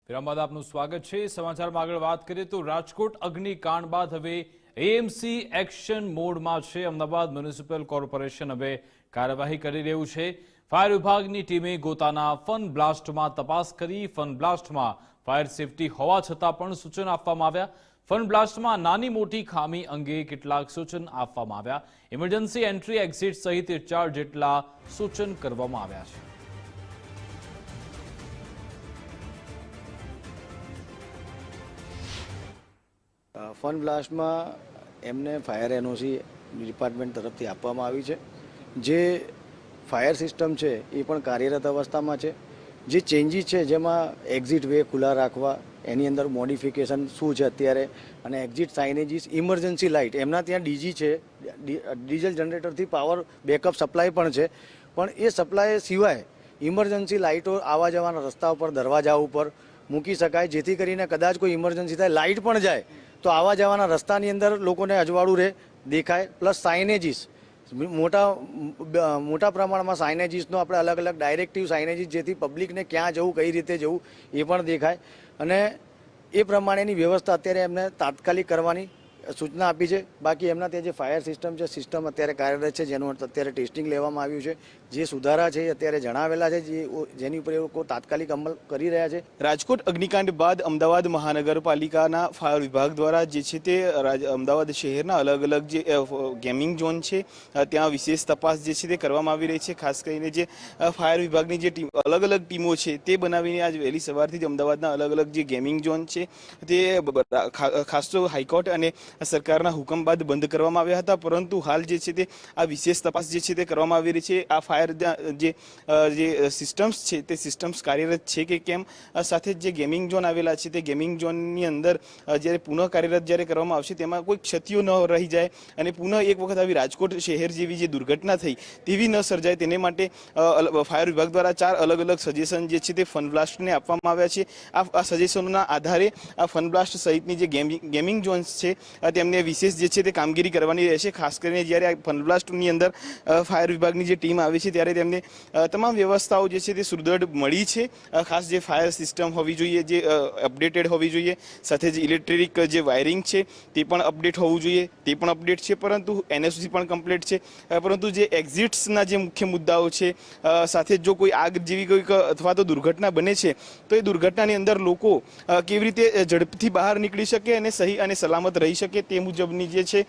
વિરામ બાદ આપનું સ્વાગત છે। સમાચારમાં આગળ વાત કરીએ તો રાજકોટ અગ્નિકાંડ બાદ હવે એએમસી એક્શન મોડમાં છે। અમદાવાદ મ્યુનિસિપલ કોર્પોરેશન હવે કાર્યવાહી કરી રહ્યું છે। ફાયર વિભાગની ટીમે ગોતાના ફન બ્લાસ્ટમાં તપાસ કરી। ફન બ્લાસ્ટમાં ફાયર સેફટી હોવા છતાં પણ સૂચન આપવામાં આવ્યા। ફન બ્લાસ્ટમાં નાની મોટી ખામી અંગે કેટલાક સૂચન આપવામાં આવ્યા। ઇમરજન્સી એન્ટ્રી એક્ઝિટ સહિત 4 જેટલા સૂચન કરવામાં આવ્યા છે। ફન બ્લાસ્ટમાં એમને ફાયર એનઓસી ડિપાર્ટમેન્ટ તરફથી આપવામાં આવી છે। જે ફાયર સિસ્ટમ છે એ પણ કાર્યરત અવસ્થામાં છે। જે ચેન્જીસ છે જેમાં એક્ઝિટ વે ખુલ્લા રાખવા, એની અંદર મોડિફિકેશન શું છે અત્યારે, અને એક્ઝિટ સાઇનેજીસ, ઇમરજન્સી લાઇટ, એમના ત્યાં ડીજી છે, ડીઝલ જનરેટરથી પાવર બેકઅપ સપ્લાય પણ છે, પણ એ સપ્લાય સિવાય ઇમરજન્સી લાઇટો આવવા જવાના રસ્તા ઉપર, દરવાજા ઉપર મૂકી શકાય, જેથી કરીને કદાચ કોઈ ઇમરજન્સી થાય, લાઇટ પણ જાય તો આવવા જવાના રસ્તાની અંદર લોકોને અજવાળું રહે, દેખાય। પ્લસ સાઇનેજીસ, મોટા પ્રમાણમાં સાઇનેજીસનો આપણે અલગ અલગ ડાયરેક્ટિવ સાઇનેજીસ, જેથી પબ્લિકને ક્યાં જવું, કઈ રીતે જવું એ પણ દેખાય, અને એ પ્રમાણેની વ્યવસ્થા અત્યારે એમને તાત્કાલિક કરવાની સૂચના આપી છે। બાકી એમના ત્યાં જે ફાયર સિસ્ટમ છે, સિસ્ટમ અત્યારે કાર્યરત છે, જેનું અત્યારે ટેસ્ટિંગ લેવામાં આવ્યું છે। જે સુધારા છે એ અત્યારે જણાવેલા છે, જેની ઉપર એ લોકો તાત્કાલિક અમલ કરી રહ્યા છે। રાજકોટ અગ્નિકાંડ બાદ અમદાવાદ મહાનગરપાલિકાના ફાયર વિભાગ દ્વારા જે છે તે અમદાવાદ શહેરના અલગ અલગ જે ગેમિંગ ઝોન છે ત્યાં વિશેષ તપાસ જે છે તે કરવામાં આવી રહી છે। ખાસ કરીને જે ફાયર વિભાગની જે અલગ અલગ ટીમો છે તે બનાવીને આજ વહેલી સવારથી જ અમદાવાદના અલગ અલગ જે ગેમિંગ ઝોન છે તે ખાસ તો હાઈકોર્ટ અને સરકારના હુકમ બાદ બંધ કરવામાં આવ્યા હતા, પરંતુ હાલ જે છે તે આ વિશેષ તપાસ જે છે તે કરવામાં આવી રહી છે। આ ફાયર જે સિસ્ટમ્સ છે તે સિસ્ટમ્સ કાર્યરત છે કે કેમ, સાથે જે ગેમિંગ ઝોન આવેલા છે તે ગેમિંગ ઝોનની અંદર જ્યારે પુનઃ કાર્યરત જ્યારે કરવામાં આવશે તેમાં કોઈ ક્ષતિઓ ન રહી જાય અને પુનઃ એક વખત આવી રાજકોટ શહેર જેવી જે દુર્ઘટના થઈ તેવી ન સર્જાય, તેને માટે ફાયર વિભાગ દ્વારા 4 અલગ અલગ સજેશન જે છે તે ફન બ્લાસ્ટને આપવામાં આવ્યા છે। આ સજેશનોના આધારે આ ફન બ્લાસ્ટ સહિતની જે ગેમિંગ ઝોન્સ છે તેમને વિશેષ જે છે તે કામગીરી કરવાની રહેશે। ખાસ કરીને જ્યારે આ ફન બ્લાસ્ટની અંદર ફાયર વિભાગની જે ટીમ આવી છે ત્યારે તેમને તમામ વ્યવસ્થાઓ જે છે તે સુદૃઢ મળી છે। ખાસ જે ફાયર સિસ્ટમ હોવી જોઈએ, જે અપડેટેડ હોવી જોઈએ, સાથે જે ઇલેક્ટ્રિક જે વાયરિંગ છે તે પણ અપડેટ હોવું જોઈએ, તે પણ અપડેટ છે, પરંતુ એનઓસી પણ કમ્પ્લીટ છે। પરંતુ જે એક્ઝિટ્સના જે મુખ્ય મુદ્દાઓ છે, સાથે જો કોઈ આગ જેવી કોઈ અથવા તો દુર્ઘટના બને છે તો એ દુર્ઘટનાની અંદર લોકો કેવી રીતે ઝડપથી બહાર નીકળી શકે અને સહી અને સલામત રહી શકે તે મુજબની જે છે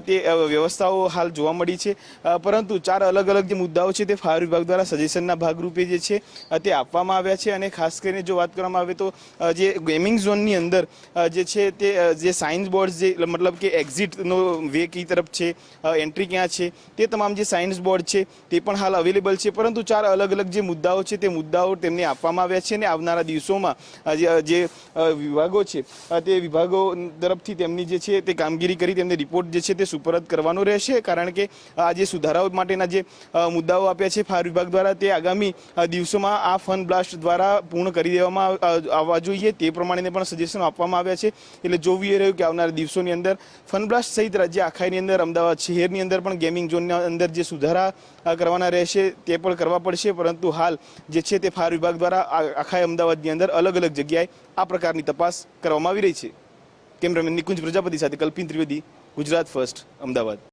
તે વ્યવસ્થાઓ હાલ જોવા મળી છે। પરંતુ 4 અલગ અલગ જે મુદ્દાઓ છે તે ફાયર વિભાગ દ્વારા સજેશનના ભાગરૂપે જે છે તે આપવામાં આવ્યા છે। અને ખાસ કરીને જો વાત કરવામાં આવે તો જે ગેમિંગ ઝોનની અંદર જે છે તે જે સાઇન્સ બોર્ડ, જે મતલબ કે એક્ઝિટનો વે કઈ તરફ છે, એન્ટ્રી ક્યાં છે, તે તમામ જે સાઇન્સ બોર્ડ છે તે પણ હાલ અવેલેબલ છે। પરંતુ 4 અલગ અલગ જે મુદ્દાઓ છે તે મુદ્દાઓ તેમને આપવામાં આવ્યા છે અને આવનારા દિવસોમાં જે વિભાગો છે તે વિભાગો તરફથી તેમની જે છે તે કામગીરી કરી તેમને રિપોર્ટ જે છે તે સુપરત કરવાનો રહેશે। કારણ કે આ જે સુધારાઓ માટેના જે મુદ્દાઓ આપ્યા છે ફાયર વિભાગ દ્વારા તે આગામી દિવસોમાં આ ફન બ્લાસ્ટ દ્વારા પૂર્ણ કરી દેવામાં આવવા જોઈએ, તે પ્રમાણે પણ સજેશનો આપવામાં આવ્યા છે। એટલે જોવું એ રહ્યું કે આવનારા દિવસોની અંદર ફન બ્લાસ્ટ સહિત રાજ્ય આખાની અંદર, અમદાવાદ શહેરની અંદર પણ ગેમિંગ ઝોનના અંદર જે સુધારા કરવાના રહેશે તે પણ કરવા પડશે। પરંતુ હાલ જે છે તે ફાયર વિભાગ દ્વારા આખા અમદાવાદની અંદર અલગ અલગ જગ્યાએ આ પ્રકારની તપાસ કરવામાં આવી રહી છે। કેમેરામેન નિકુંજ પ્રજાપતિ સાથે કલ્પિન ત્રિવેદી, ગુજરાત ફર્સ્ટ, અમદાવાદ।